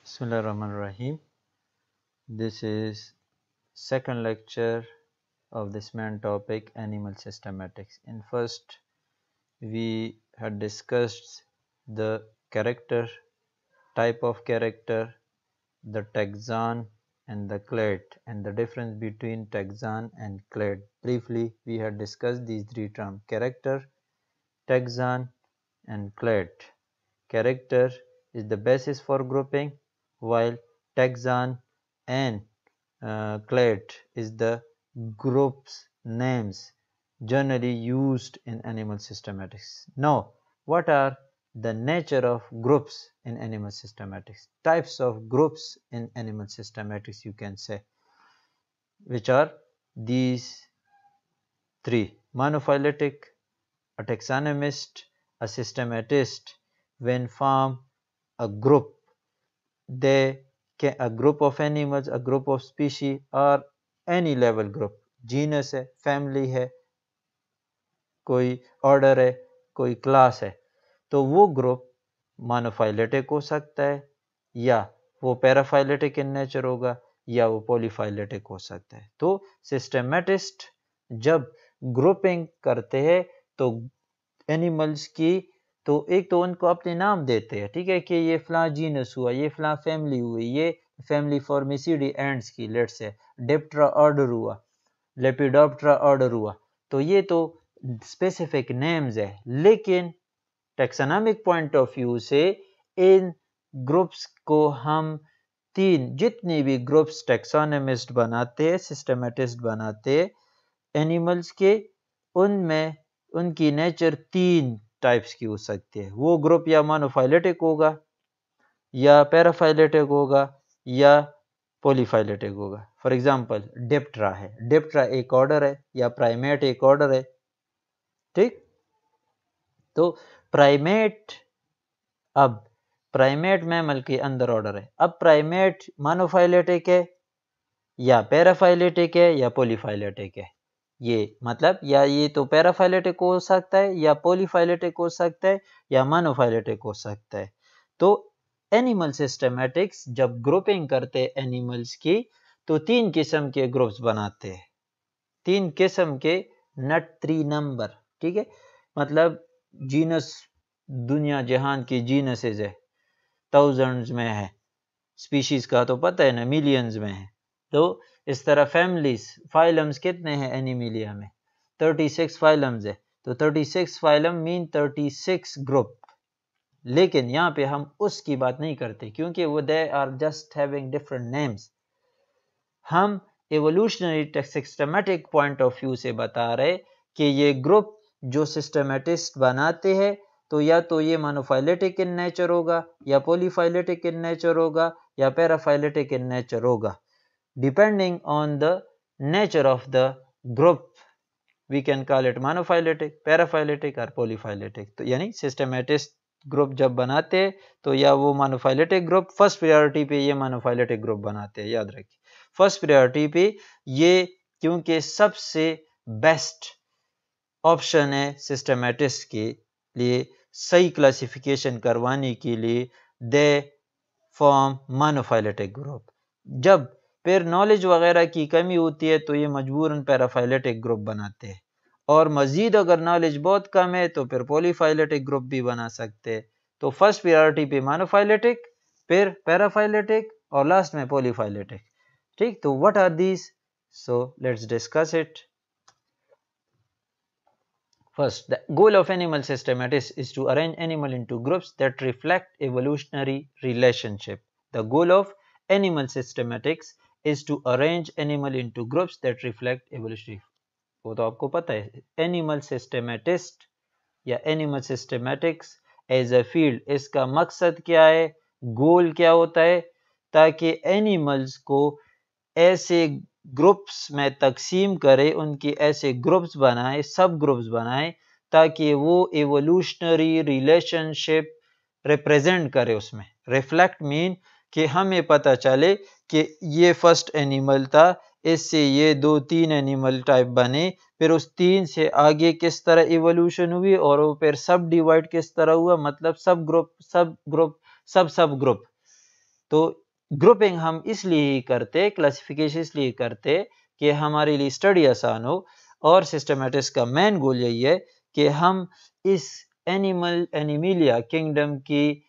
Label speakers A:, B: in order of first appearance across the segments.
A: Bismillahirrahmanirrahim. This is second lecture of this main topic, animal systematics. In first, we had discussed the character, type of character, the taxon and the clade, and the difference between taxon and clade. Briefly, we had discussed these three terms: character, taxon, and clade. Character is the basis for grouping, while taxon and clade is the group's names generally used in animal systematics. Now, what are the nature of groups in animal systematics? Types of groups in animal systematics, you can say, which are these three: monophyletic, a taxonomist, a systematist. When form a group, a group of animals, a group of species, or any level group, genus है, family है, कोई order है, कोई class है, तो वो group monophyletic हो सकता है, या वो पैराफाइलेटिक इन नेचर होगा, या वो पॉलीफाइलेटिक हो सकता है। तो सिस्टमेटिस्ट जब ग्रुपिंग करते हैं तो एनिमल्स की, तो एक तो उनको अपने नाम देते हैं, ठीक है, कि ये फलां जीनस हुआ, ये फलां फैमिली हुई, ये फैमिली फॉर्मिसिडी एंड्स की, लेट्स से डिप्टेरा ऑर्डर हुआ, लेपिडोप्टेरा ऑर्डर हुआ, तो ये तो स्पेसिफिक नेम्स है। लेकिन टैक्सोनॉमिक पॉइंट ऑफ व्यू से इन ग्रुप्स को हम तीन, जितने भी ग्रुप्स टैक्सोनॉमिस्ट बनाते हैं, सिस्टमेटिस्ट बनाते हैं एनिमल्स के, उनमें उनकी नेचर तीन टाइप्स की हो सकती है। वो ग्रुप या मोनोफाइलेटिक होगा, या पैराफाइलेटिक होगा, या पॉलीफाइलेटिक होगा। फॉर एग्जांपल डिप्टेरा है, डिप्टेरा एक ऑर्डर है, या प्राइमेट एक ऑर्डर है, ठीक। तो प्राइमेट, अब प्राइमेट मैमल के अंदर ऑर्डर है, अब प्राइमेट मोनोफाइलेटिक है, या पैराफाइलेटिक है, या पॉलीफाइलेटिक है। ये मतलब या ये तो पैराफाइलेटिक हो सकता है, या पॉलीफाइलेटिक हो सकता है, या मोनोफाइलेटिक हो सकता है। तो एनिमल सिस्टमैटिक्स जब ग्रुपिंग करते हैं एनिमल्स की, तो तीन किस्म के ग्रुप्स बनाते हैं, तीन किस्म के, नट 3 नंबर, ठीक है। मतलब जीनस, दुनिया जहान की जीनसेस है, थाउजेंड्स में है, स्पीशीज का तो पता है ना, मिलियंस में है। तो इस तरह फैमिलीज, फाइलम्स कितने हैं एनिमिलिया में? 36 फाइलम्स है, तो 36 फाइलम मीन 36 ग्रुप। लेकिन यहाँ पे हम उसकी बात नहीं करते, क्योंकि वो they are just having different names. हम evolutionary systematic point of view से बता रहे कि ये ग्रुप जो सिस्टमेटिस्ट बनाते हैं, तो या तो ये मोनोफाइलेटिक इन नेचर होगा, या पॉलीफाइलेटिक इन नेचर होगा, या पैराफाइलेटिक इन नेचर होगा। Depending on the nature of the group we can call it monophyletic, paraphyletic और पॉलीफाइलेटिक। तो यानी सिस्टमेटिस्ट ग्रुप जब बनाते हैं, तो या वो मोनोफाइलेटिक ग्रुप, फर्स्ट प्रायोरिटी पे ये मोनोफाइलेटिक ग्रुप बनाते हैं, याद रखिए फर्स्ट प्रायोरिटी पे ये, क्योंकि सबसे बेस्ट ऑप्शन है सिस्टमेटिस्ट के लिए सही क्लासिफिकेशन करवाने के लिए, दे फॉर्म मोनोफाइलेटिक ग्रुप। जब फिर नॉलेज वगैरह की कमी होती है, तो ये मजबूरन पैराफाइलेटिक ग्रुप बनाते हैं, और मजीद अगर नॉलेज बहुत कम है तो फिर पॉलीफाइलेटिक ग्रुप भी बना सकते हैं। तो फर्स्ट प्रायोरिटी पे मोनोफाइलेटिक, फिर पैराफाइलेटिक, और लास्ट में पॉलीफाइलेटिक, ठीक। तो what are these? So let's discuss it. First, the goal of animal systematics is to arrange animal into groups that reflect evolutionary relationship. The goal of animal systematics is to arrange animal into groups that reflect evolutionary. वो तो आपको पता है, animal systematist या animal systematics as a field, इसका मकसद क्या है, गोल क्या होता है, ताकि एनिमल्स को ऐसे ग्रुप्स में तकसीम करे, उनके ऐसे ग्रुप्स बनाए, सब ग्रुप्स बनाए, ताकि वो एवोल्यूशनरी रिलेशनशिप रिप्रेजेंट करे। उसमें रिफ्लेक्ट मीन कि हमें पता चले कि ये फर्स्ट एनिमल था, इससे ये 2-3 एनिमल टाइप बने, फिर उस 3 से आगे किस तरह इवोल्यूशन हुई, और वो फिर सब डिवाइड किस तरह हुआ, मतलब सब ग्रुप सब ग्रुप सब सब ग्रुप। तो ग्रुपिंग हम इसलिए ही करते, क्लासिफिकेशन इसलिए करते कि हमारे लिए स्टडी आसान हो, और सिस्टमेटिक्स का मेन गोल यही है कि हम इस एनिमलिया किंगडम की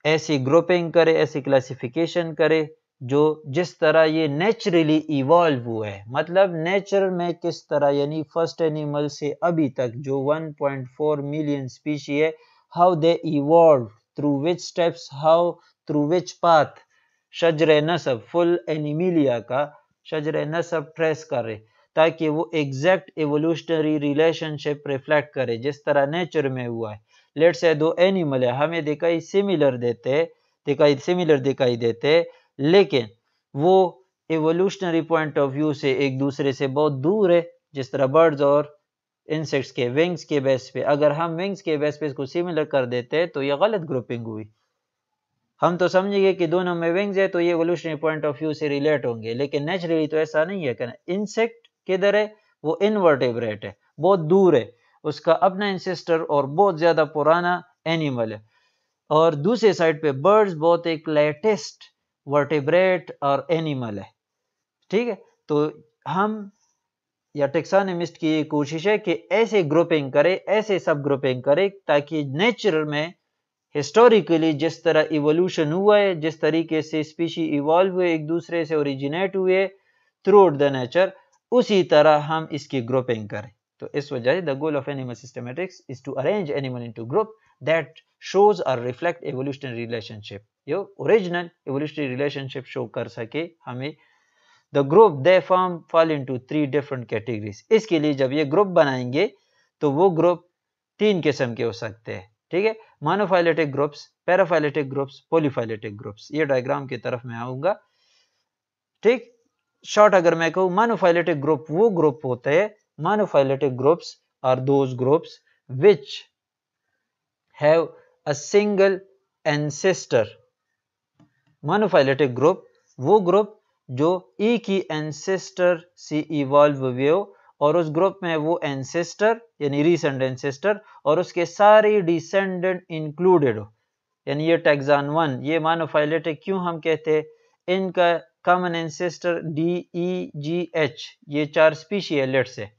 A: ऐसी ग्रुपिंग करे, ऐसी क्लासिफिकेशन करे जो जिस तरह ये नेचुरली इवॉल्व हुआ है, मतलब नेचर में किस तरह, यानी फर्स्ट एनिमल से अभी तक जो 1.4 मिलियन स्पीशी है, how they evolve, through which steps, how through which path, शजर नसब, फुल एनिमलिया का शजर नसब ट्रेस करे, ताकि वो एग्जैक्ट एवोल्यूशनरी रिलेशनशिप रिफ्लेक्ट करे जिस तरह नेचर में हुआ है। लेट से दो एनिमल है, हमें दिखाई सिमिलर दिखाई देते, लेकिन वो एवोल्यूशनरी पॉइंट ऑफ व्यू से एक दूसरे से बहुत दूर है, जिस तरह बर्ड्स और इंसेक्ट्स के विंग्स के बेस पे। अगर हम विंग्स के बेस पे इसको सिमिलर कर देते तो ये गलत ग्रुपिंग हुई। हम तो समझेंगे कि दोनों में विंग्स है तो ये एवोल्यूशनरी पॉइंट ऑफ व्यू से रिलेट होंगे, लेकिन नेचुरली तो ऐसा नहीं है। कहना इंसेक्ट किधर है, वो इनवर्टेब्रेट है, बहुत दूर है, उसका अपना इंसेस्टर और बहुत ज्यादा पुराना एनिमल है। और दूसरे साइड पे बर्ड्स बहुत एक लेटेस्ट वर्टेब्रेट और एनिमल है। ठीक है, तो हम या टेक्सोनोमिस्ट की ये कोशिश है कि ऐसे ग्रुपिंग करे, ऐसे सब ग्रुपिंग करे, ताकि नेचर में हिस्टोरिकली जिस तरह इवोल्यूशन हुआ है, जिस तरीके से स्पीशी इवॉल्व हुए, एक दूसरे से ओरिजिनेट हुए थ्रू आउट द नेचर, उसी तरह हम इसकी ग्रुपिंग करें। तो इस वजह the goal of animal systematics is to arrange animal into group that shows or reflect evolutionary relationship, यो ओरिजिनल evolutionary relationship शो कर सके हमें। the group they fall into 3 different categories। इसके लिए जब ये ग्रुप बनाएंगे तो वो ग्रुप 3 किस्म के हो सकते हैं। ठीक है, monophyletic groups, paraphyletic groups, polyphyletic groups. ये डायग्राम की तरफ मैं आऊंगा। ठीक, शॉर्ट अगर मैं कहूँ, मोनोफाइलेटिक ग्रुप वो ग्रुप होते हैं, monophyletic groups are those groups which have a single ancestor। Monophyletic group वो ग्रुप जो एक ही एंसेस्टर से इवॉल्व हुए हो, और उस ग्रुप में वो एंसेस्टर यानी रीसेंट एंसेस्टर और उसके सारे डिसेंडेंट इंक्लूडेड हो, यानी ये टैक्सॉन 1। ये मोनोफाइलेटिक क्यों हम कहते हैं, इनका कॉमन एंसेस्टर DEGH, ये 4 स्पीशी है लेट से,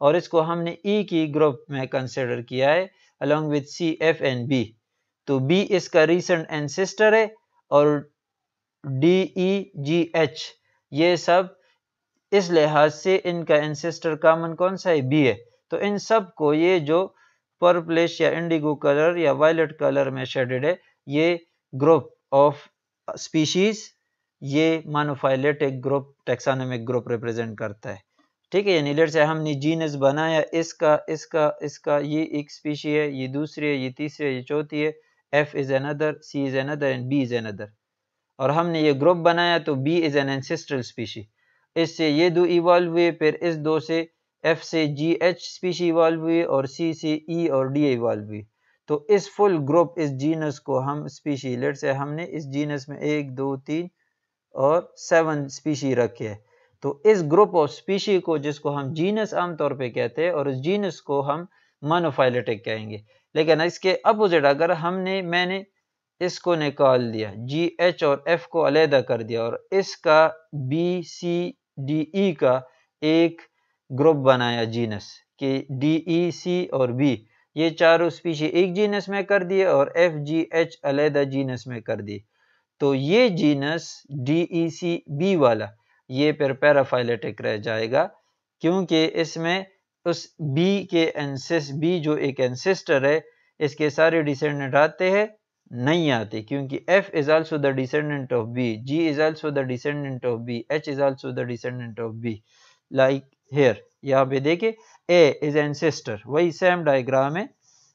A: और इसको हमने एक ही ग्रुप में कंसिडर किया है along with C, F and B। तो B इसका रीसेंट एंसेस्टर है, और DEGH ये सब इस लिहाज से इनका एंसेस्टर कॉमन कौन सा है, B है। तो इन सब को ये जो पर्पलिश या इंडिगो कलर या वायलेट कलर में शेडेड है, ये ग्रुप ऑफ स्पीशीज, ये monophyletic group, taxonomic group represent करता है। ठीक है, यानी लेट से हमने जीनस बनाया, इसका ये एक स्पीशी है, ये दूसरी है, ये तीसरी है, ये चौथी है, F is another, C is another and B is another. और हमने ये ग्रुप बनाया तो B is an ancestral species, इससे ये दो इवॉल्व हुए, फिर इस दो से F से GH स्पीशी इवॉल्व हुई, और C से E और D इवॉल्व हुई। तो इस फुल ग्रुप, इस जीनस को हम स्पीशी, लेट से हमने इस जीनस में 1 2 3 और 7 स्पीशी रखे हैं। तो इस ग्रुप ऑफ स्पीशी को, जिसको हम जीनस आमतौर पे कहते हैं, और उस जीनस को हम मोनोफाइलेटिक कहेंगे। लेकिन इसके अपोजिट अगर मैंने इसको निकाल दिया, GH और F को अलहदा कर दिया, और इसका BCDE का एक ग्रुप बनाया जीनस कि DEC और B, ये चारों स्पीशी एक जीनस में कर दिए, और FGH अलहदा जीनस में कर दिए। तो ये जीनस DECB वाला ये फिर पैराफाइलेटिक रह जाएगा, क्योंकि इसमें उस B जो एक एंसेस्टर है, इसके सारे डिसेंडेंट आते हैं, नहीं आते, क्योंकि F is also the descendant of B, G is also the descendant of B, H is also the descendant of B। like here यहाँ पे देखिए, A is ancestor, वही सेम डायग्राम है।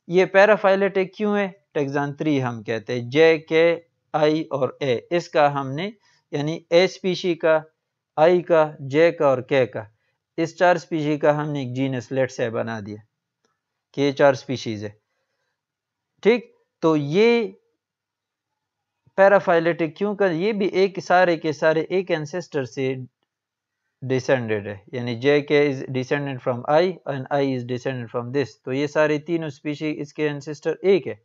A: ये पैराफाइलेटिक क्यों है, टैक्सॉन 3 हम कहते हैं, J, K, I और A, इसका हमने यानी A स्पीशी का, I का, J का और K का, इस 4 स्पीशी का हमने एक जीनस लेट से बना दिया कि ये 4 स्पीशीज है। ठीक, तो ये पैराफाइलेटिक क्यों कर, ये भी एक सारे के सारे एक एंसेस्टर से डिसेंडेड है, यानी JK is descended from I and I is descended from this. तो ये सारे तीनों स्पीशी, इसके एंसेस्टर एक है।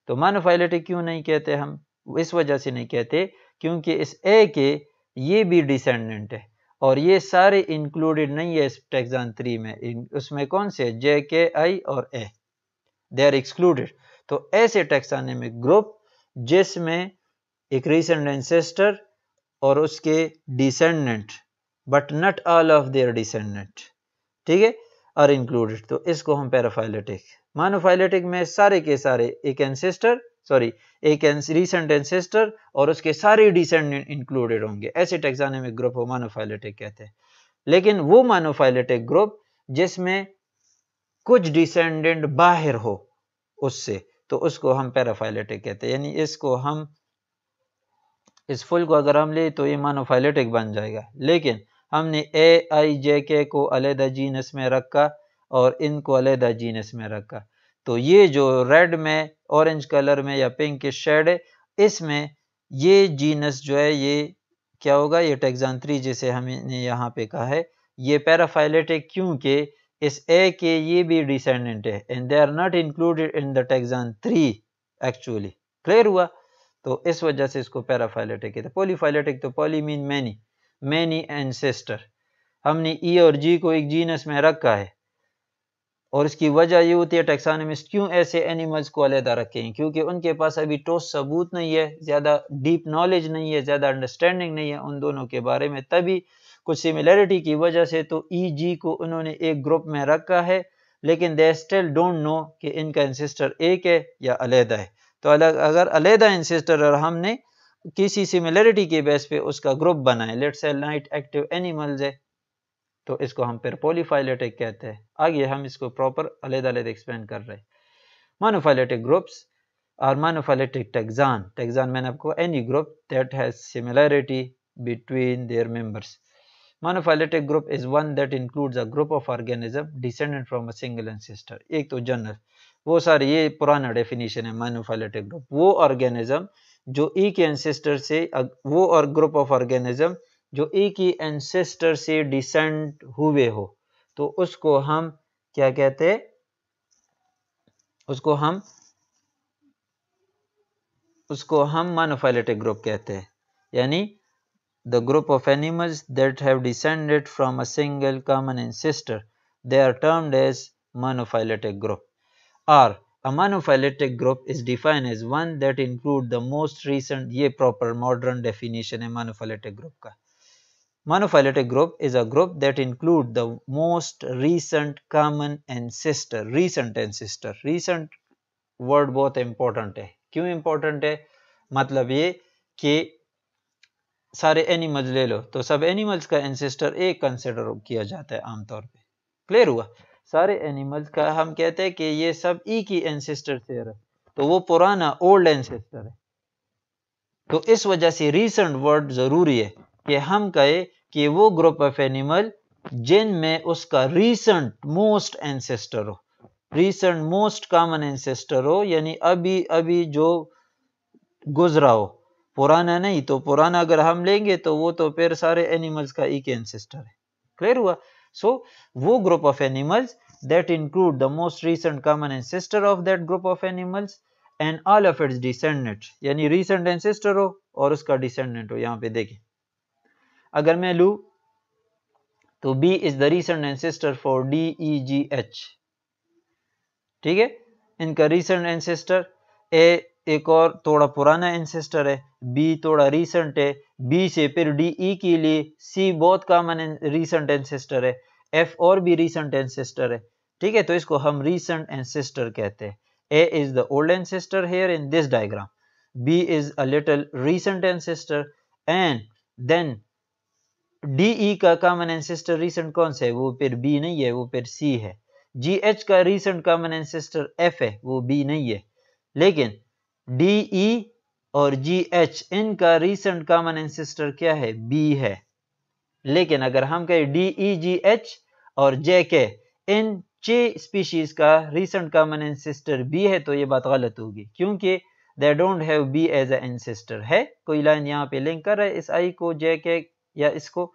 A: तो मोनोफाइलेटिक क्यों नहीं कहते हम, इस वजह से नहीं कहते क्योंकि इस ए के ये भी डिसेंडेंट है और ये सारे इंक्लूडेड नहीं है इस टैक्सॉन 3 में। उसमें कौन से जे के आई और ए, दे आर एक्सक्लूडेड। तो ऐसे टैक्सोनॉमिक ग्रुप जिसमें एक रीसेंट एंसेस्टर और उसके descendant but not all of their descendant, ठीक है, आर इंक्लूडेड, तो इसको हम पैराफाइलेटिक। मोनोफाइलेटिक में सारे के सारे एक एंसेस्टर एक रीसेंट एंसेस्टर और उसके सारे डिसेंडेंट इंक्लूडेड होंगे, ऐसे टैक्सोनॉमिक ग्रुप को मोनोफाइलेटिक कहते हैं। लेकिन वो मोनोफाइलेटिक ग्रुप जिसमें कुछ डिसेंडेंट बाहर हो उससे, तो उसको हम पैराफाइलेटिक कहते हैं। यानी इसको हम इस फुल को अगर हम ले तो ये मोनोफाइलेटिक बन जाएगा, लेकिन हमने ए आई जे के को अलहदा जीनस में रखा और इनको अलहदा जीनस में रखा। तो ये जो रेड में, ऑरेंज कलर में या पिंक शेड है, इसमें ये जीनस जो है ये क्या होगा, ये टैक्सॉन 3 जिसे हमने यहाँ पे कहा है ये पैराफाइलेटिक, क्योंकि इस ए के ये भी डिसेंडेंट है and they are not included in the taxon 3 actually. Clear हुआ? तो इस वजह से इसको पैराफाइलेटिक कहते हैं। पॉलीफाइलेटिक तो पॉली मीन मैनी एंसेस्टर। हमने ई और जी को एक जीनस में रखा है और इसकी वजह ये होती है टैक्सोनॉमिस्ट क्यों ऐसे एनिमल्स को अलहदा रखें, क्योंकि उनके पास अभी ठोस सबूत नहीं है, ज़्यादा डीप नॉलेज नहीं है, ज़्यादा अंडरस्टैंडिंग नहीं है उन दोनों के बारे में, तभी कुछ सिमिलरिटी की वजह से तो ई जी को उन्होंने एक ग्रुप में रखा है, लेकिन दे स्टिल डोंट नो कि इनका एंसेस्टर एक है या अलहदा है। तो अगर अलहदा एंसेस्टर और हमने किसी सिमिलरिटी के बेस पे उसका ग्रुप बनाए, let's say night active animals है, तो इसको हम फिर पॉलीफाइलेटिक कहते हैं। आगे हम इसको प्रॉपर अलग-अलग एक्सप्लेन कर रहे हैं। मोनोफाइलेटिक ग्रुप्स और मोनोफाइलेटिक टैक्सॉन मैंने आपको any group that has similarity between their members. Monophyletic group is one that includes a group of organism descendant from a single ancestor. एक तो जनरल, वो सारे ये पुराना डेफिनेशन है मोनोफाइलेटिक ग्रुप, वो ऑर्गेनिज्म जो एक एंसेस्टर से, वो और ग्रुप ऑफ ऑर्गेनिज्म जो एक ही एंसेस्टर से डिसेंड हुए हो, तो उसको हम क्या कहते हैं, उसको हम मोनोफाइलेटिक ग्रुप कहते हैं। यानी the group of animals that have descended from a single common ancestor, they are termed as monophyletic group. Or a monophyletic group is defined as one that include the most recent, ये proper modern definition है monophyletic group का। Monophyletic group is a group that include the most recent common ancestor. Recent word बहुत important है। क्यों important है? मतलब ये कि सारे एनिमल्स ले लो तो सब एनिमल्स का एंसेस्टर एक कंसिडर किया जाता है आमतौर पे। क्लियर हुआ? सारे एनिमल्स का हम कहते हैं कि ये सब एक ही एंसेस्टर से है, तो वो पुराना ओल्ड एंसेस्टर है। तो इस वजह से रीसेंट वर्ड जरूरी है कि हम कहे कि वो ग्रुप ऑफ एनिमल जिनमें उसका रीसेंट मोस्ट एंसेस्टर हो, रीसेंट मोस्ट कॉमन एंसेस्टर हो, यानी अभी अभी जो गुजरा हो, पुराना नहीं। तो पुराना अगर हम लेंगे तो वो तो फिर सारे एनिमल्स का एक एंसेस्टर है। क्लियर हुआ? सो वो group of animals that include the most recent common ancestor of that group of animals and all of its descendant, यानी रीसेंट एंसेस्टर हो और उसका डिसेंडेंट हो। यहां पे देखें, अगर मैं लू तो B is the recent ancestor for D E G H, ठीक है, इनका रीसेंट एंसेस्टर। ए एक और थोड़ा पुराना एंसेस्टर है, बी थोड़ा रीसेंट है, बी से फिर डी ई के लिए सी बहुत कॉमन रीसेंट एंसेस्टर है, एफ और भी रीसेंट एंसेस्टर है, ठीक है। तो इसको हम रीसेंट एंसेस्टर कहते हैं। A is the old ancestor here in this diagram, B is a little recent ancestor and then D E का कॉमन एंसेस्टर रीसेंट कौन सा है, वो फिर बी नहीं है, वो फिर सी है। जी एच का रीसेंट कॉमन एंसेस्टर एफ है, वो बी नहीं है। लेकिन डी ई और जी एच इनका रीसेंट कॉमन एंसेस्टर क्या है, बी है। लेकिन अगर हम कहें डी ई जी एच और जे के इन 6 स्पीशीज का रीसेंट कॉमन एंसेस्टर बी है, तो ये बात गलत होगी, क्योंकि they don't have B as a ancestor. है कोई लाइन यहाँ पे लिंक कर रहा है इस आई को जे के या इसको?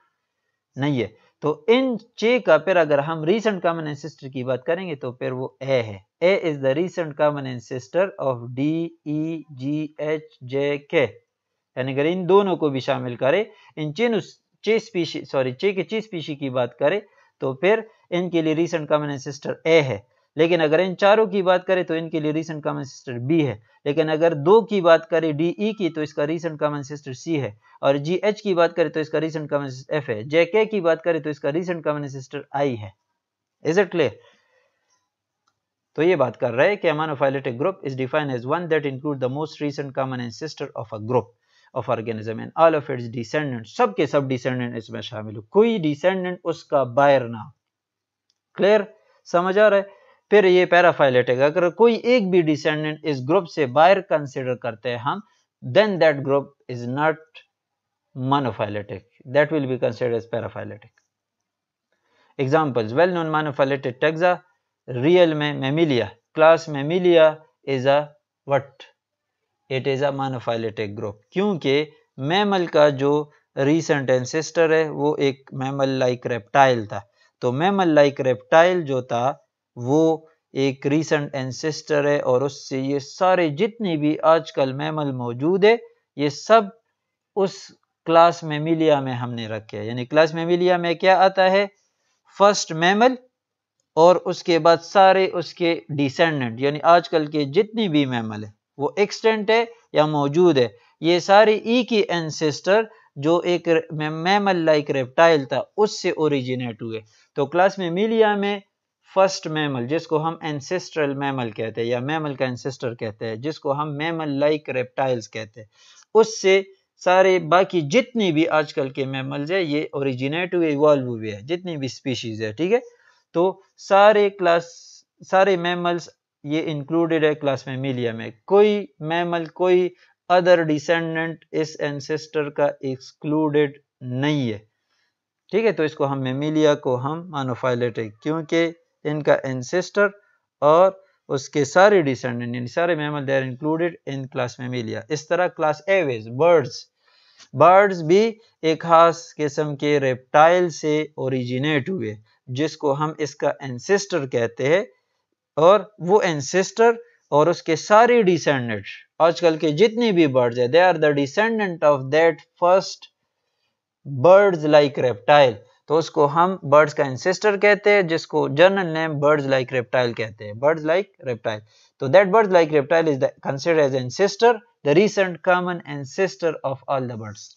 A: नहीं है। तो इन 6 का फिर अगर हम रीसेंट कॉमन एंसेस्टर की बात करेंगे तो फिर वो ए है। A is the recent common ancestor of D E G H J K यानी अगर इन दोनों को भी शामिल करें, इन छह स्पीशी की बात करें तो फिर इनके लिए रीसेंट कॉमन एंसेस्टर ए है। लेकिन अगर इन चारों की बात करें तो इनके लिए रीसेंट कॉमन एंसेस्टर बी है। लेकिन अगर दो की बात करें डी ई की तो इसका रीसेंट कॉमन एंसेस्टर सी है, और जी एच की बात करें तो इसका रीसेंट कॉमन एंसेस्टर एफ है, जे के की बात करें तो इसका रीसेंट कॉमन एंसेस्टर आई है। Is it clear? तो ये बात कर रहे हैं कि monophyletic group is defined as one that include the most recent common ancestor of a group of organism and all of its descendant, सबके सब डिसेंडेंट इसमें शामिल हो, कोई डिसेंडेंट उसका बाहर ना हो। क्लियर? समझ आ रहा है? फिर ये पैराफाइलेटिक, अगर कोई एक भी डिसेंडेंट इस ग्रुप से बाहर कंसीडर करते हैं हम, then that group is not monophyletic, that will be considered as paraphyletic. Examples, well known monophyletic taxa, real में Mammalia, class Mammalia is a what? It is a monophyletic group, क्योंकि mammal का जो recent ancestor है वो एक mammal like reptile था। तो mammal like reptile जो था वो एक रीसेंट एंसेस्टर है, और उससे ये सारे जितने भी आजकल मैमल मौजूद है ये सब उस क्लास मैमिलिया में हमने रखे हैं। यानी क्लास मैमिलिया में क्या आता है? फर्स्ट मैमल और उसके बाद सारे उसके डिसेंडेंट, यानी आजकल के जितने भी मैमल है वो एक्सटेंट है या मौजूद है, ये सारे ई की एंसेस्टर जो एक मैमल लाइक रेप्टाइल था उससे ओरिजिनेट हुए। तो क्लास मैमिलिया में फर्स्ट मैमल जिसको हम एंसेस्ट्रल मैमल कहते हैं या मैमल का एंसेस्टर कहते हैं, जिसको हम मैमल लाइक रेप्टाइल्स कहते हैं, उससे सारे बाकी जितने भी आजकल के मैमल्स है ये ओरिजिनेट हुए, इवॉल्व हुए हैं, जितनी भी स्पीशीज है। ठीक है, तो सारे मैमल्स ये इंक्लूडेड है क्लास मैमिलिया में, कोई मैमल कोई अदर डिसेंडेंट इस एंसेस्टर का एक्सक्लूडेड नहीं है। ठीक है, तो इसको हम मैमिलिया को हम मोनोफाइलेटिक, क्योंकि इनका एंसेस्टर और उसके सारे डिसेंडेंट यानी सारे mammal they are included in class Mammalia. इस तरह क्लास एविस, बर्ड्स भी एक खास किस्म के रेप्टाइल से ओरिजिनेट हुए जिसको हम इसका एंसेस्टर कहते हैं, और वो एंसेस्टर और उसके सारे डिसेंडेंट आजकल के जितने भी बर्ड्स है they are the descendant of that first birds like reptile. तो उसको हम बर्ड्स का एंसेस्टर कहते हैं, जिसको general name birds like reptile कहते हैं, बर्ड्स लाइक रेप्टाइल। तो that birds like reptile is considered as ancestor, the recent common ancestor of all the birds.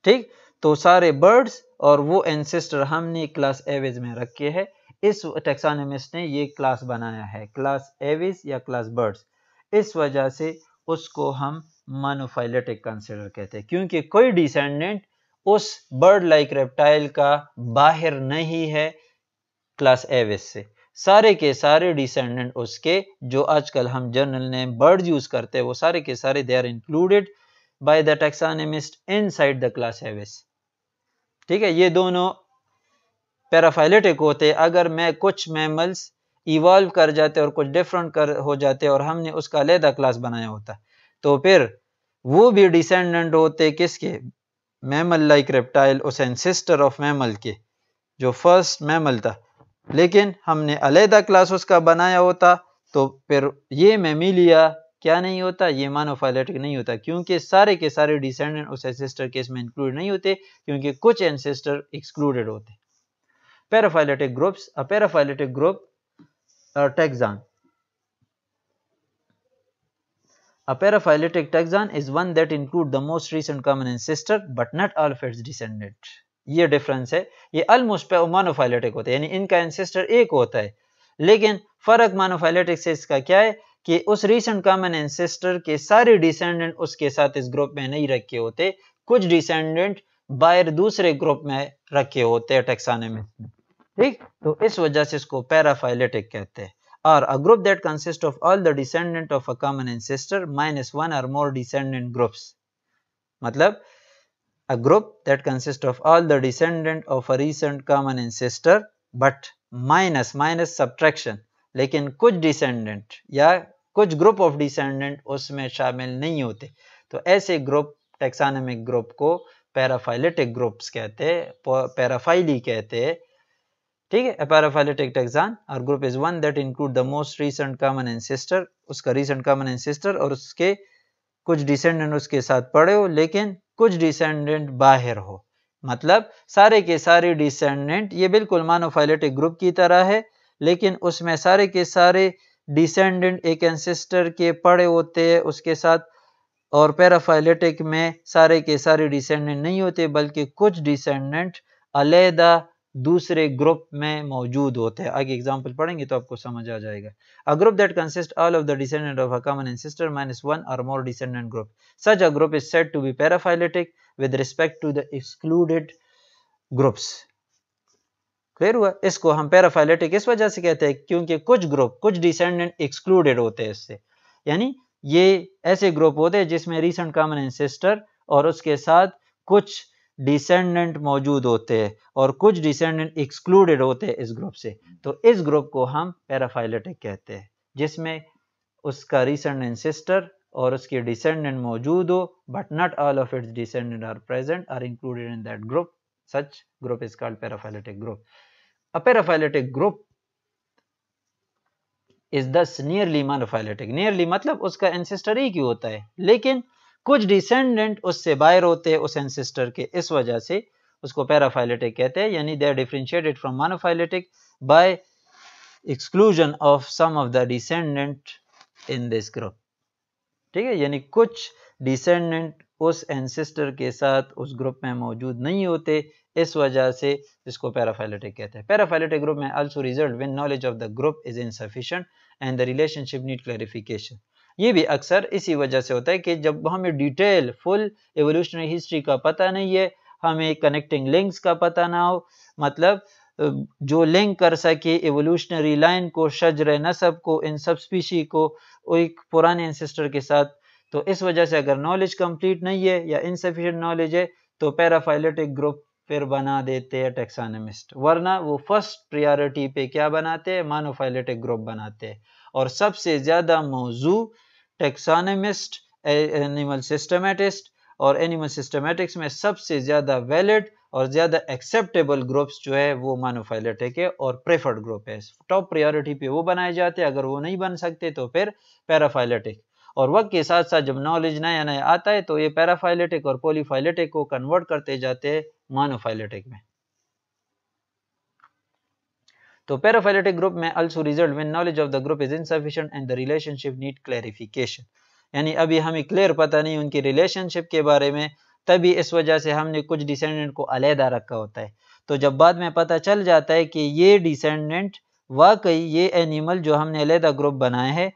A: ठीक, तो सारे बर्ड्स और वो एंसेस्टर हमने क्लास एविस में रखे हैं। इस टैक्सोनॉमिस्ट ने ये क्लास बनाया है, क्लास एविस या क्लास बर्ड्स। इस वजह से उसको हम मोनोफाइलेटिक कंसीडर कहते हैं, क्योंकि कोई डिसेंडेंट उस बर्ड लाइक रेप्टाइल का बाहर नहीं है क्लास एविस से। सारे के सारे डिसेंडेंट उसके जो आजकल हम जनरल नेम बर्ड यूज करते हैं वो सारे के सारे they are included by the taxonomist inside the class Aves. ठीक है, ये दोनों पैराफाइलेटिक होते। अगर मैं कुछ मैमल्स इवॉल्व कर जाते और कुछ डिफरेंट हो जाते और हमने उसका अलग क्लास बनाया होता तो फिर वो भी डिसेंडेंट होते किसके? मैमल लाइक रेप्टाइल, उस एंसेस्टर ऑफ मैमल के जो फर्स्ट मैमल था, लेकिन हमने अलग क्लास उसका बनाया होता तो फिर ये मैमिलिया क्या नहीं होता, ये मोनोफाइलेटिक नहीं होता, क्योंकि सारे के सारे डिसेंडेंट उस एंसेस्टर केस में इंक्लूड नहीं होते, क्योंकि कुछ एंसेस्टर एक्सक्लूडेड होते। Paraphyletic groups, a paraphyletic group taxon. A paraphyletic taxon is one that includes the most recent common ancestor but not all of its descendants. ये डिफरेंस है, ये ऑलमोस्ट मोनोफाइलेटिक होता है, यानी इनका एंसेस्टर एक होता है, लेकिन फर्क मोनोफाइलेटिक से इसका क्या है कि उस रीसेंट कॉमन एंसेस्टर के सारे डिसेंडेंट उसके साथ इस ग्रुप में नहीं रखे होते, कुछ डिसेंडेंट बाहर दूसरे ग्रुप में रखे होते हैं टैक्सोनॉमी में। ठीक, तो इस वजह से इसको पैराफाइलेटिक कहते हैं। और a group that consists of all the descendant of a common ancestor minus one or more descendant groups, मतलब a group that consists of all the descendant of a recent common ancestor but minus subtraction, लेकिन कुछ descendant या कुछ group of descendant उसमें शामिल नहीं होते, तो ऐसे ग्रुप टैक्सोनॉमिक ग्रुप को पैराफाइलेटिक ग्रुप्स कहते हैं, पैराफाइली कहते हैं। ठीक है, पैराफाइलेटिक टैक्सॉन और group is one that include the most recent common ancestor, उसका रीसेंट कॉमन एंसेस्टर और उसके कुछ डिसेंडेंट उसके साथ पड़े हो लेकिन कुछ डिसेंडेंट बाहर हो, मतलब सारे के सारे डिसेंडेंट ये बिल्कुल मोनोफाइलेटिक ग्रुप की तरह है, लेकिन उसमें सारे के सारे डिसेंडेंट एक एंसेस्टर के पड़े होते हैं उसके साथ, और पैराफाइलेटिक में सारे के सारे डिसेंडेंट नहीं होते बल्कि कुछ डिसेंडेंट अलहदा दूसरे ग्रुप में मौजूद होते हैं। आगे एग्जांपल पढ़ेंगे तो आपको समझ आ जाएगा। A group that consist all of the descendant of a common ancestor minus one और more descendant group, such a group is said to be paraphyletic with respect to the excluded groups. Clear हुआ? इसको हम paraphyletic इस वजह से कहते हैं क्योंकि कुछ ग्रुप, कुछ डिसेंडेंट एक्सक्लूडेड होते हैं इससे, यानी ये ऐसे ग्रुप होते हैं जिसमें रीसेंट कॉमन एंसेस्टर और उसके साथ कुछ डिसेंडेंट मौजूद होते हैं और कुछ डिसेंडेंट एक्सक्लूडेड होते हैं इस ग्रुप से। तो इस ग्रुप को हम पैराफाइलेटिक कहते हैं जिसमें उसका रीसेंट एंसेस्टर और उसके डिसेंडेंट मौजूद हो but not all of its descendant are present are included in that group, such group is called paraphyletic group. A paraphyletic group is thus nearly monophyletic. Nearly मतलब उसका ancestor एक ही होता है लेकिन कुछ descendant उससे बाहर होते हैं उस ancestor के, इस वजह से उसको paraphyletic कहते हैं, यानी they are differentiated from monophyletic by exclusion of some of the descendant in this group. ठीक है, यानी कुछ descendant उस ancestor के साथ उस ग्रुप में मौजूद नहीं होते, इस वजह से इसको पैराफाइलेटिक कहते हैं। पैराफाइलेटिक ग्रुप में also result when knowledge of the group is insufficient and the relationship need clarification. ये भी अक्सर इसी वजह से होता है कि जब हमें डिटेल फुल एवोल्यूशनरी हिस्ट्री का पता नहीं है, हमें कनेक्टिंग लिंक्स का पता ना हो, मतलब जो लिंक कर सके एवोल्यूशनरी लाइन को, शजर नसब को, इन सब स्पीशी को एक पुराने एंसेस्टर के साथ, तो इस वजह से अगर नॉलेज कंप्लीट नहीं है या इनसफिशिएंट नॉलेज है तो पैराफाइलेटिक ग्रुप फिर बना देते हैं टेक्सानमिस्ट, वरना वो फर्स्ट प्रायोरिटी पे क्या बनाते हैं, मोनोफाइलेटिक ग्रुप बनाते हैं। और सबसे ज्यादा मौजू टेक्सानमिस्ट, एनिमल सिस्टमेटिस्ट, और एनिमल सिस्टमेटिक्स में सबसे ज्यादा वैलिड और ज्यादा एक्सेप्टेबल ग्रुप्स जो है वो मोनोफाइलेटिक है और प्रेफर्ड ग्रुप है, टॉप प्रायोरिटी पे वो बनाए जाते हैं, अगर वो नहीं बन सकते तो फिर पैराफाइलेटिक। और वक्त के साथ साथ जब नॉलेज नया नया आता है तो ये पैराफाइलेटिक और पॉलीफाइलेटिक को कन्वर्ट करते जाते हैं मोनोफाइलेटिक में। तो पैराफाइलेटिक ग्रुप में also result when knowledge of the group is insufficient and the relationship need clarification, यानी अभी हमें क्लियर पता नहीं उनके रिलेशनशिप के बारे में, तभी इस वजह से हमने कुछ डिसेंडेंट को अलहदा रखा होता है। तो जब बाद में पता चल जाता है कि ये डिसेंडेंट वाकई ये एनिमल जो हमने अलहदा ग्रुप बनाए हैं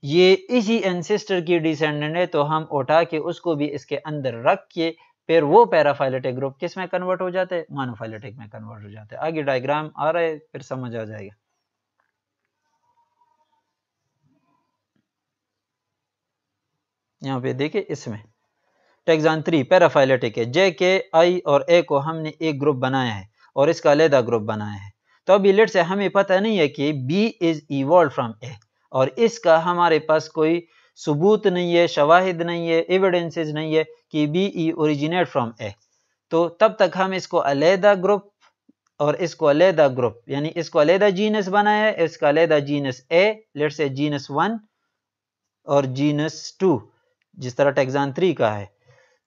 A: ये इसी एंसेस्टर की डिसेंडेंट है, तो हम उठा के उसको भी इसके अंदर रख के फिर वो पैराफाइलेटिक ग्रुप किस में कन्वर्ट हो जाते हैं, मोनोफाइलेटिक में कन्वर्ट हो जाते हैं। आगे डायग्राम आ रहा है फिर समझ आ जाएगा। यहाँ पे देखिए इसमें टेक्सान 3 पैराफाइलेटिक है, जे के आई और ए को हमने एक ग्रुप बनाया है और इसका अलहदा ग्रुप बनाया है। तो अभी लेट से हमें पता नहीं है कि बी इज इवॉल्व फ्रॉम ए और इसका हमारे पास कोई सबूत नहीं है, शवाहिद नहीं है, एविडेंसेस नहीं है कि बी ई ओरिजिनेट फ्रॉम ए, तो तब तक हम इसको अलहदा ग्रुप और इसको अलहदा ग्रुप, यानी इसको अलहदा जीनस बनाया है, इसका अलहदा जीनस ए, लेट से जीनस 1 और जीनस 2 जिस तरह टेक्सान 3 का है,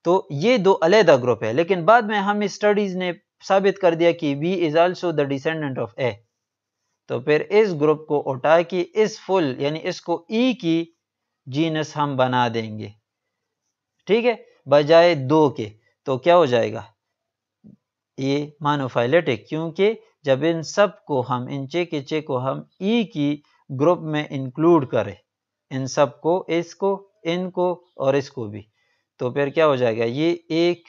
A: तो ये दो अलहदा ग्रुप है। लेकिन बाद में हम स्टडीज ने साबित कर दिया कि B is also the descendant of A, तो फिर इस ग्रुप को उठा के इस फुल यानी इसको ई की जीनस हम बना देंगे, ठीक है, बजाय दो के, तो क्या हो जाएगा ये मोनोफाइलेटिक, क्योंकि जब इन सब को हम इन चे को हम ई की ग्रुप में इंक्लूड करें, इन सब को, इसको, इनको और इसको भी, तो फिर क्या हो जाएगा ये एक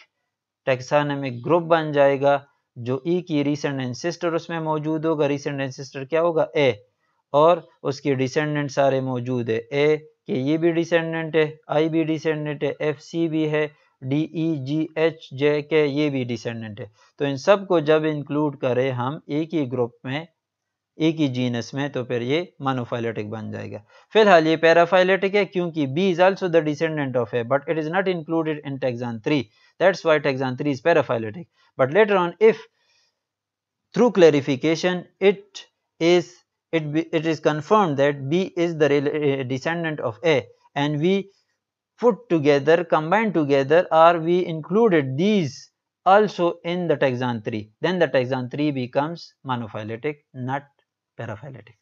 A: टेक्सानमिक ग्रुप बन जाएगा जो ई की रीसेंट एंसेस्टर उसमें मौजूद होगा। रीसेंट एंसेस्टर क्या होगा ए, और उसके डिसेंडेंट सारे मौजूद है, ए के ये भी डिसेंडेंट है, आई भी डिसेंडेंट है, एफ सी भी है, D E G H J के ये भी डिसेंडेंट है। तो इन सब को जब इंक्लूड करें हम एक ही ग्रुप में, एक ही जीनस में, तो फिर ये मोनोफाइलेटिक बन जाएगा। फिलहाल ये पैराफाइलेटिक है क्योंकि B is also the descendant of A but it is not included in taxon 3, that's why taxon 3 is paraphyletic. But later on if through clarification it is confirmed that B is the descendant of A and we put together, combined together, or we included these also in the taxon 3, then the taxon 3 becomes monophyletic, not paraphyletic.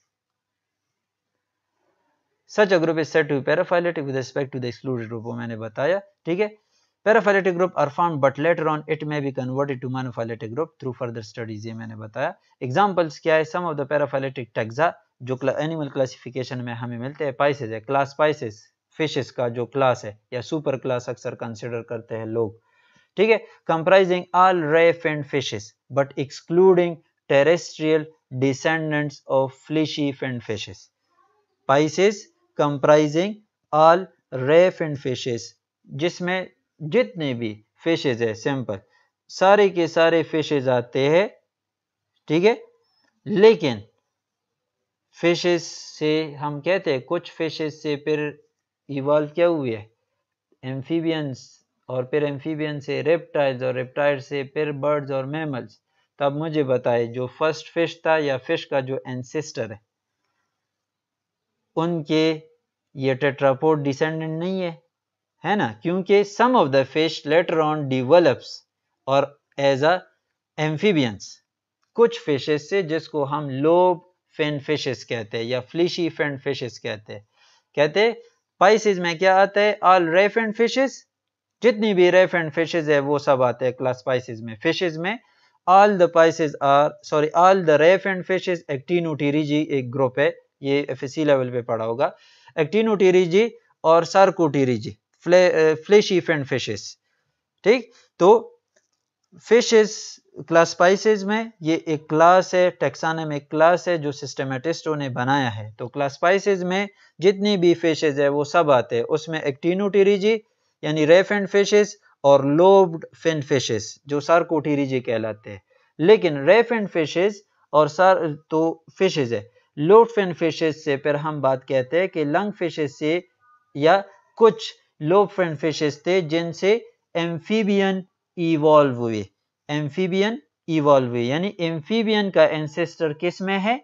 A: Such a group is said to be paraphyletic with respect to the excluded group. वो मैंने बताया, ठीक है. Paraphyletic group are formed but later on it may be converted to monophyletic group through further studies. ये मैंने बताया. Examples क्या है? Some of the paraphyletic taxa जो एनिमल क्लासिफिकेशन में हमें मिलते हैं. Pisces है, क्लास Pisces, फिशेस का जो क्लास है या सुपर क्लास अक्सर कंसिडर करते हैं लोग, ठीक है. Comprising all ray finned fishes but excluding terrestrial descendants of fleshy finned fishes. Pisces comprising all ray finned fishes, जिसमें जितने भी फिशेज है सिंपल सारे के सारे फिशेज आते हैं, ठीक है. लेकिन फिशेज से हम कहते हैं कुछ फिशेज से फिर इवॉल्व क्या हुए है? एम्फीबियंस, और फिर एम्फीबियन से रेप्टाइल्स, और रेप्टाइल से फिर बर्ड्स और मैमल्स. तब मुझे बताए जो फर्स्ट फिश था या फिश का जो एंसेस्टर उनके ये टेट्रापोड डिसेंडेंट नहीं है ना, क्योंकि some of the fish later on develops और एज अ एम्फीबियंस, कुछ फिशेस से जिसको हम लोब फिन फिशेस कहते हैं या फ्लिशी फिन फिशेस कहते हैं. पाइसेस में क्या आता है? ऑल रे फिन फिशेस, जितनी भी रे फिन फिशेस है वो सब आते हैं क्लास पाइसेस में. फिशेस में all the ray fin fishes, Actinopterygii एक ग्रुप है, ये एफएससी लेवल पे पढ़ा होगा. एक्टिनोटेरिजी और सार्कोटेरिजी फ्लेशी फिन फिशेस, ठीक. तो फिशेस क्लास स्पाइसेस में ये एक क्लास है, टेक्सानमिक क्लास है जो सिस्टमेटिस्टों ने बनाया है. तो क्लास स्पाइसेस में जितनी भी फिशेस है वो सब आते हैं. उसमें एक्टिनोटेरिजी यानी रे फिन फिशेस और लोब्ड फिन फिशेस जो सार्कोटेरिजी कहलाते हैं. लेकिन रे फिन फिशेस और तो फिशेस है, लोब्ड फिन फिशेस से फिर हम बात कहते हैं कि लंग फिशेस से, या कुछ लोब फिन फिशेस थे जिनसे एम्फीबियन इवॉल्व हुए. एम्फीबियन इवॉल्व हुए यानी एम्फीबियन का एंसेस्टर किस में है?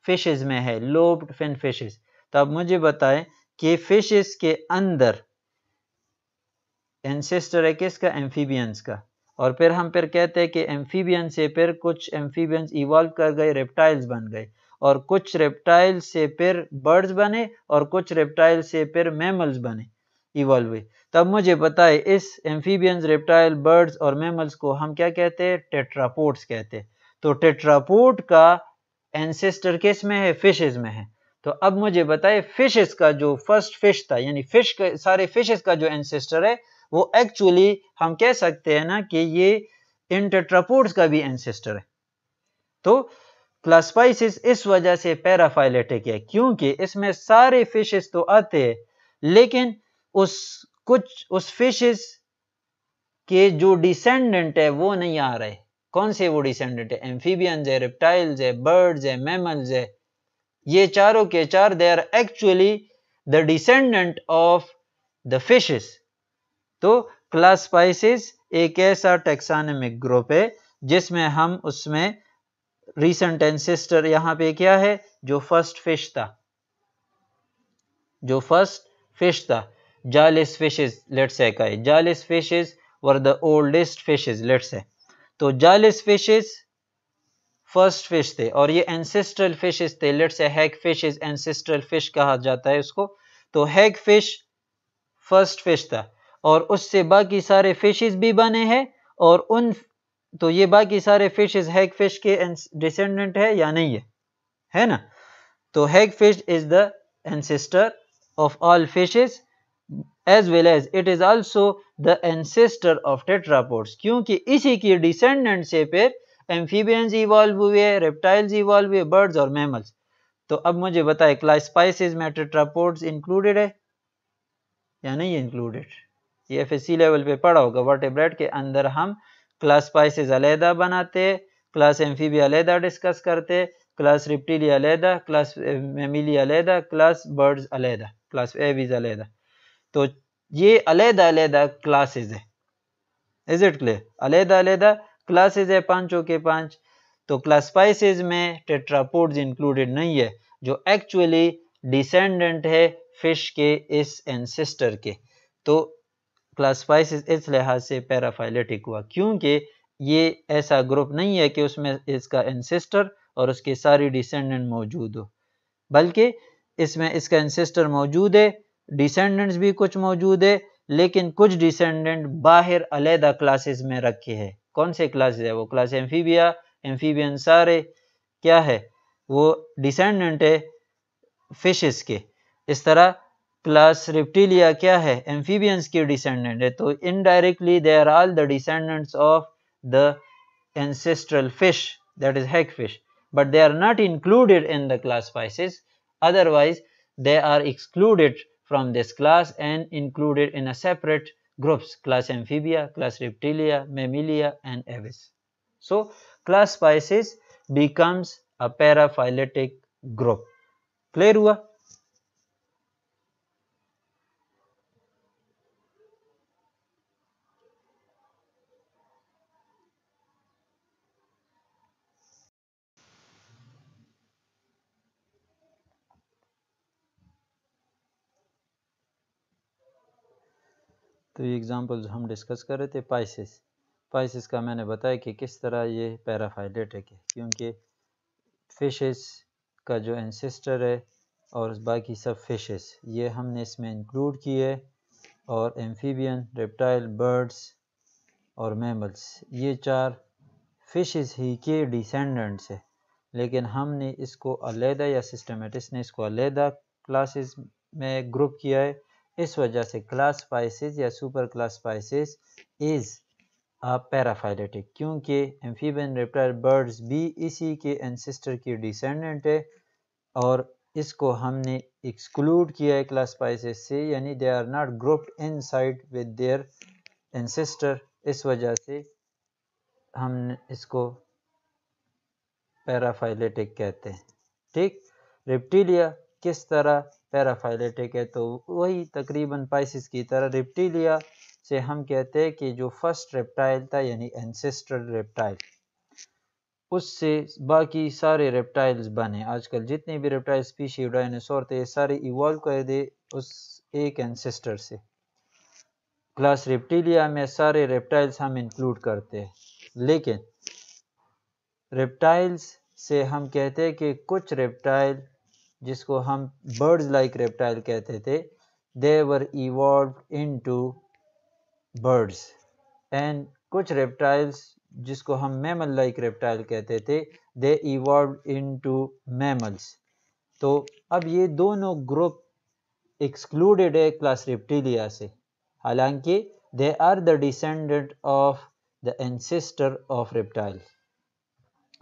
A: फिशेस में है, लोब्ड फिन फिशेस. तो अब मुझे बताएं कि फिशेस के अंदर एंसेस्टर है किसका? एम्फीबियंस का. और फिर हम फिर कहते हैं कि एम्फीबियन से फिर कुछ एम्फीबियंस इवॉल्व कर गए, रेप्टाइल्स बन गए, और कुछ रेप्टाइल से फिर बर्ड्स बने, और कुछ रेप्टाइल से फिर मैमल्स बने, इवॉल्व हुए. तब मुझे बताए इस एम्फीबियंस, रेप्टाइल, बर्ड्स और मैमल्स को हम क्या कहते हैं? टेट्रापोड्स कहते हैं. तो टेट्रापोड का एंसेस्टर किस में है? फिशेस में है. तो अब मुझे बताए फिशेस का जो फर्स्ट फिश था, यानी फिश के सारे फिशेस का जो एंसेस्टर है वो एक्चुअली हम कह सकते हैं ना कि ये इन टेट्रापोड्स का भी एंसेस्टर है. तो क्लास स्पाइसेस इस वजह से पैराफाइलेटिक है क्योंकि इसमें सारे फिशेस तो आते हैं, लेकिन उस फिशेस के जो डिसेंडेंट है वो नहीं आ रहे. कौन से वो डिसेंडेंट है? एम्फीबियंस है, रेप्टाइल्स है, बर्ड्स है, मैमल्स है. ये चारों के चार they are actually the descendant of the fishes. तो क्लास स्पाइसेस एक ऐसा टेक्सानमिक ग्रुप है जिसमें हम उसमें रिसेंट एंसेस्टर यहां पे क्या है? जो फर्स्ट फिश था, जालिस फिशेस लेट्स से कहे, jawless fishes were the oldest fishes let's say. तो जालिस फिशेस फर्स्ट फिश थे और ये एंसेस्ट्रल फिशेस थे. Let's say Hag fishes ancestral fish कहा जाता है उसको. तो हैग फिश फर्स्ट फिश था और उससे बाकी सारे फिशेस भी बने हैं, और तो ये बाकी सारे फिशेस हैग फिश के डिसेंडेंट है या नहीं है ना. तो hag fish is the ancestor of all fishes as well as it is also the ancestor of tetrapods, क्योंकि इसी की डिसेंडेंट से फिर एम्फीबियंस इवॉल्व हुए, रेप्टाइल्स इवॉल्व हुए, बर्ड्स और मैमल्स. तो अब मुझे बताए क्लास स्पाइसेस में टेट्रापोड्स इंक्लूडेड है या नहीं इंक्लूडेड? ये एफएससी लेवल पे पढ़ा होगा. वर्टेब्रेट के अंदर हम क्लास स्पाइसेस अलहदा बनाते, क्लास एम्फीबिया अलहदा डिस्कस करते, क्लास रिप्टिलिया अलहदा, क्लास मैमिलिया अलहदा, क्लास बर्ड्स अलहदा, क्लास एवीज अलहदा. तो ये अलहदा अलहदा क्लासेस है. Is it clear? अलहदा अलहदा क्लासेस है पांचों के पांच. तो क्लास स्पाइसेस में टेट्रापोड्स इंक्लूडेड नहीं है जो एक्चुअली डिसेंडेंट है फिश के इस एंसेस्टर के. तो क्लास स्पाइसिस इस लिहाज से पैराफाइलेटिक हुआ क्योंकि ये ऐसा ग्रुप नहीं है कि उसमें इसका एंसेस्टर और उसके सारी डिसेंडेंट मौजूद हो, बल्कि इसमें इसका एंसेस्टर मौजूद है, डिसेंडेंट्स भी कुछ मौजूद है, लेकिन कुछ डिसेंडेंट बाहर अलहदा क्लासेस में रखे हैं। कौन से क्लासेस है वो? क्लास एम्फीबिया, एम्फीबियन सारे क्या है वो डिसेंडेंट है फिशेस के। इस तरह क्लास रिप्टिलिया क्या है? एम्फीबियंस के डिसेंडेंट है। तो indirectly they are all the descendants of the ancestral fish, that is hagfish, but they are not included in the class Pisces. Otherwise they are excluded from this class and included in a separate groups, class amphibia, class reptilia, mammalia and aves. So class Pisces becomes a paraphyletic group. Clear हुआ? तो ये examples हम discuss कर रहे थे Pisces का मैंने बताया कि किस तरह ये पैराफाइलेटिक है, क्योंकि फिशेस का जो एंसेस्टर है और बाकी सब फिशेस ये हमने इसमें इंक्लूड किए, और एम्फीबियन, रेप्टाइल, बर्ड्स और मैमल्स ये चार फिशेस ही के डिसेंडेंट्स है, लेकिन हमने इसको अलहदा या सिस्टमेटिस्ट ने इसको अलहदा क्लासेस में ग्रुप किया है। इस वजह से क्लास स्पाइसेस या super class spices is paraphyletic, क्योंकि एम्फीबियन, रेप्टाइल, बर्ड्स भी इसी के एंसेस्टर की डिसेंडेंट है और इसको हमने एक्सक्लूड किया है क्लास स्पाइसेस से, यानी they are not grouped inside with their ancestor. इस वजह से हम इसको पैराफाइलेटिक कहते हैं। ठीक, रेप्टिलिया किस तरह पैराफाइलेटिक है? तो वही तकरीबन पाइसिस की तरह रेप्टिलिया से हम कहते हैं कि जो फर्स्ट रेप्टाइल था यानी एंसेस्ट्रल रेप्टाइल, उससे बाकी सारे रेप्टाइल्स बने। आजकल जितने भी रेप्टाइल स्पीशी डायनासोर थे सारे इवॉल्व कर दे उस एक एंसेस्टर से। क्लास रेप्टिलिया में सारे रेप्टाइल्स हम इंक्लूड करते हैं, लेकिन रेप्टाइल्स से हम कहते हैं कि कुछ रेप्टाइल जिसको हम बर्ड्स लाइक रेप्टाइल कहते थे, दे वर इवॉल्व्ड इनटू बर्ड्स, एंड कुछ रेप्टाइल्स जिसको हम मैमल लाइक रेप्टाइल कहते थे, दे इवॉल्व्ड इनटू मैमल्स। तो अब ये दोनों ग्रुप एक्सक्लूडेड है क्लास रेप्टिलिया से, हालांकि they are the descendant of the ancestor of reptile,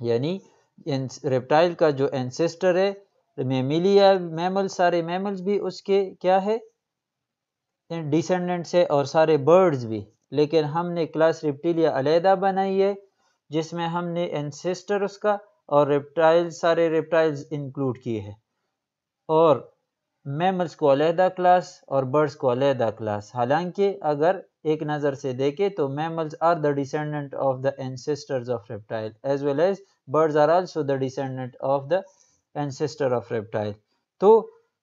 A: यानी रेप्टाइल का जो एंसेस्टर है मेमिलिया, मैमल, सारे मैमल्स भी उसके क्या है डिसेंडेंट्स है और सारे बर्ड्स भी। लेकिन हमने क्लास रेप्टिलिया अलहदा बनाई है जिसमें हमने एंसेस्टर उसका और रेप्टाइल, सारे रेप्टाइल्स इंक्लूड किए हैं, और मैमल्स को अलहदा क्लास और बर्ड्स को अलहदा क्लास। हालांकि अगर एक नज़र से देखें तो mammals are the descendant of the ancestors of reptile as well as birds are also the descendant of the ancestor of reptile. तो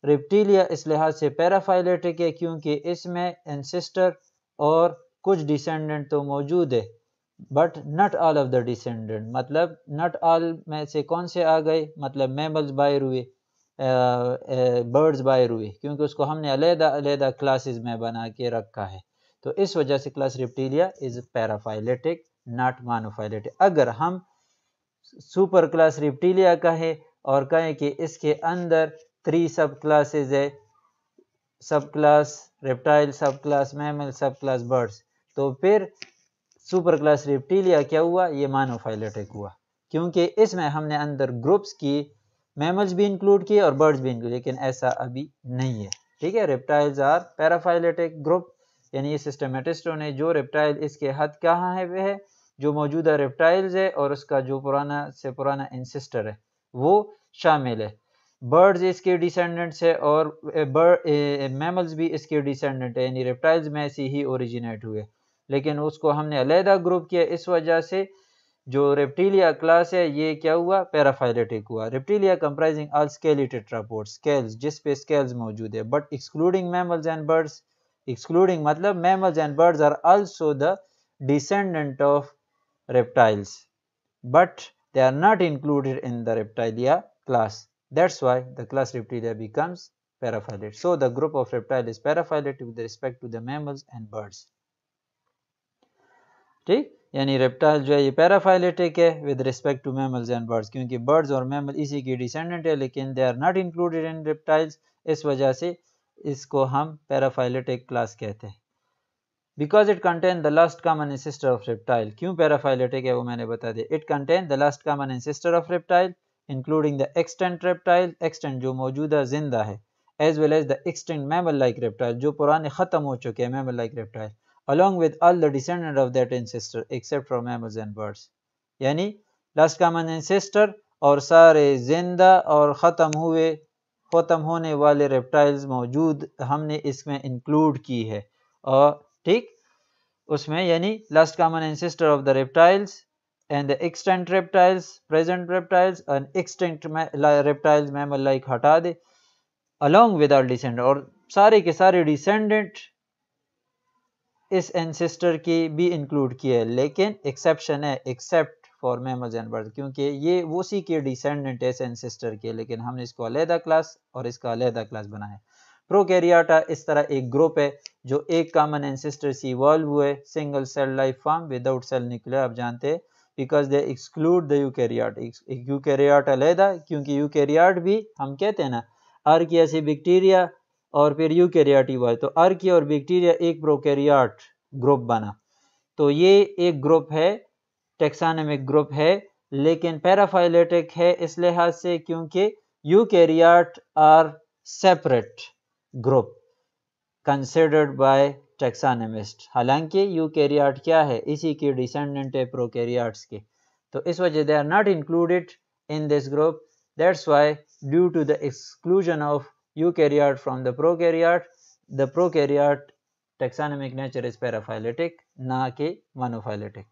A: रेप्टिलिया इस लिहाज से पैराफाइलेटिक है क्योंकि इसमें एंसेस्टर और कुछ डिसेंडेंट तो मौजूद है, but not all of the descendant. मतलब नॉट ऑल में से कौन से आ गए? मतलब मैमल्स बाहर हुए, बर्ड्स बाहर हुए, क्योंकि उसको हमने अलहदा अलहदा क्लासेस में बना के रखा है। तो इस वजह से class reptilia is paraphyletic, not monophyletic. अगर हम सुपर क्लास रेप्टिलिया कहें और कहें कि इसके अंदर 3 सब क्लासेज है, सब क्लास रेप्टाइल, सब क्लास मैमल, सब क्लास बर्ड्स, तो फिर सुपर क्लास रेप्टिलिया क्या हुआ? ये मोनोफाइलेटिक हुआ, क्योंकि इसमें हमने अंदर ग्रुप्स की मैमल्स भी इंक्लूड किए और बर्ड्स भी इंक्लूड, लेकिन ऐसा अभी नहीं है। ठीक है, रेप्टाइल्स आर पैराफाइलेटिक ग्रुप, यानी ये सिस्टमेटिस्टों ने जो रेप्टाइल इसके हद कहाँ है वह जो मौजूदा रेप्टाइल्स है और उसका जो पुराना से पुराना एंसेस्टर है वो शामिल है। बर्ड्स इसके डिसेंडेंट्स है और मैमल्स भी इसके डिसेंडेंट है, यानी रेप्टाइल्स में से ही ओरिजिनेट हुए, लेकिन उसको हमने अलहदा ग्रुप किया। इस वजह से जो रेप्टिलिया क्लास है ये क्या हुआ? पैराफाइलेटिक हुआ। Reptilia comprising all scaly tetrapods, scales जिस पे स्केल्स मौजूद है, but excluding mammals and birds, Excluding मतलब mammals and birds are also the descendant of reptiles, but they are not included in the Reptilia class. That's why the class Reptilia becomes paraphyletic. So the group of reptile is paraphyletic with respect to the mammals and birds. ठीक, यानी reptile जो है ये paraphyletic है with respect to mammals and birds, क्योंकि birds और mammal इसी की डिसेंडेंट है, लेकिन they are not included in reptiles, इस वजह से इसको हम पैराफाइलेटिक क्लास कहते हैं। Because it contain the last common ancestor of reptile. क्यों पैराफाइलेटिक है वो मैंने बता दिया। It contain the last common ancestor of reptile including the extant reptile, extant जो मौजूदा जिंदा है, as well as the extent mammal like reptile जो पुराने खत्म हो चुके हैं, mammal like reptile, along with all the descendant of that ancestor except for mammals and birds। यानी लास्ट कॉमन एंसेस्टर और सारे जिंदा और ख़त्म होने वाले रेप्टाइल्स मौजूद हमने इसमें इंक्लूड की है। और ठीक उसमें यानी last common ancestor of the reptiles and the extent reptiles, present reptiles and extent reptiles mammal like हटा दे, along with all descendant, और सारे के सारे डिसेंडेंट इस एंसेस्टर की भी इंक्लूड किए, लेकिन एक्सेप्शन है except for mammals and birds, क्योंकि ये उसी के डिसेंडेंट है इस एंसेस्टर के, लेकिन हमने इसको अलहदा क्लास और इसका अलहदा क्लास बनाया। प्रोकैरियोटा इस तरह एक ग्रुप है जो एक कॉमन एंसेस्टर से इवॉल्व हुए, single cell life form without cell nuclei, आप जानते हैं, because they exclude the eukaryote. Eukaryote अलहदा, क्योंकि यूकैरियोट भी हम कहते हैं ना आर्किया से बैक्टीरिया और फिर यूकैरियोट हुआ, तो आर्किया और बैक्टीरिया एक प्रोकैरियोट ग्रुप बना। तो ये एक ग्रुप है, टेक्सानमिक ग्रुप है, लेकिन पैराफाइलेटिक है इस लिहाज से क्योंकि eukaryote are separate group considered by taxonomist, हालांकि यूकैरियोट क्या है, इसी के डिसेंडेंट है प्रोकैरियोट्स के, तो इस वजह they are not included in this group. That's why due to the exclusion of eukaryote from the prokaryote taxonomic nature is paraphyletic, ना कि monophyletic।